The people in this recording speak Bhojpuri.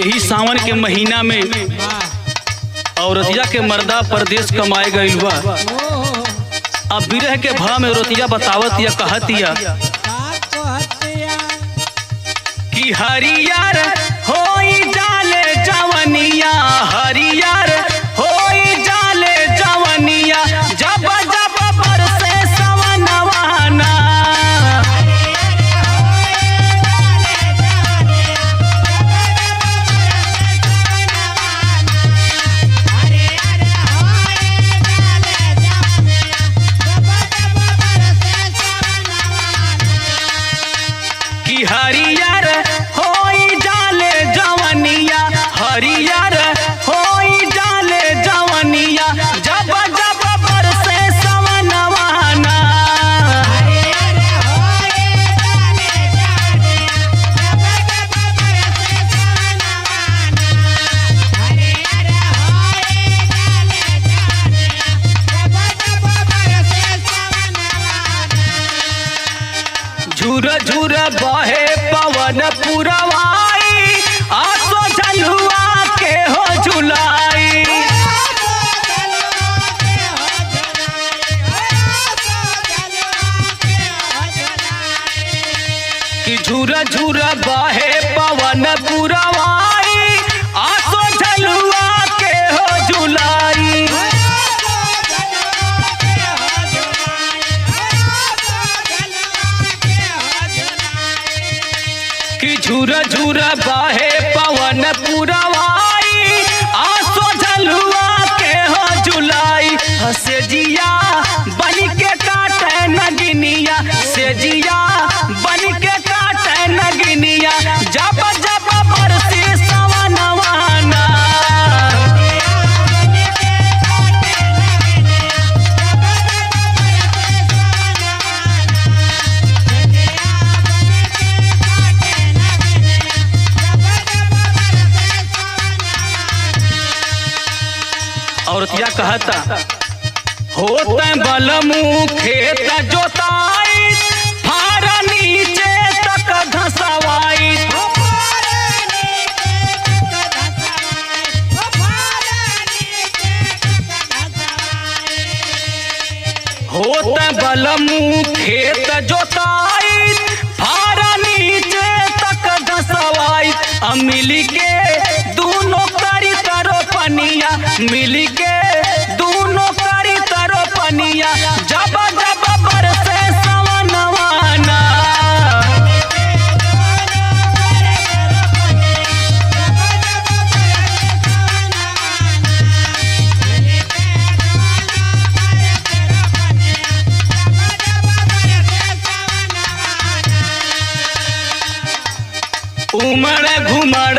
यही सावन के महीना में औरतिया के मर्दा परदेश कमाए गइल बा। अब बिरह के भाव में औरतिया बतावत या कहतिया कि हरियर होई जाले जवनिया, हरियर होई जाले जवनिया, जब जब बरसे सवनवाना। कि हरियर होई जाले जवनिया, हरियर होई जाले जवनिया, जब जब बरसे सवनवाना। झुर झुर बहे पवन पुरवाई, आसो झलुआ के हो झुलाई। कि झुर झुर बहे पवन पुरवाई, आसो झलुआ के हो झुलाई। कि झुर झुर बहे पवन पुरवाई, आसो झलुआ के हो झुलाई। से जिया बन के काटे नगिनिया, से जिया बन के काटे नगिनिया, जब जब बरसी सवनवाना। औरतिया कहता होते बलमू खेत जोताई, फार नीचे तक धसवाई। होते बलमू खेत जोताई, फार नीचे तक धसवाई। मिली के दोनों करी तरो पनिया, मिली के दोनों करी तरो पनिया, जब जब बरसे सवनवाना। उमड़ घुमड़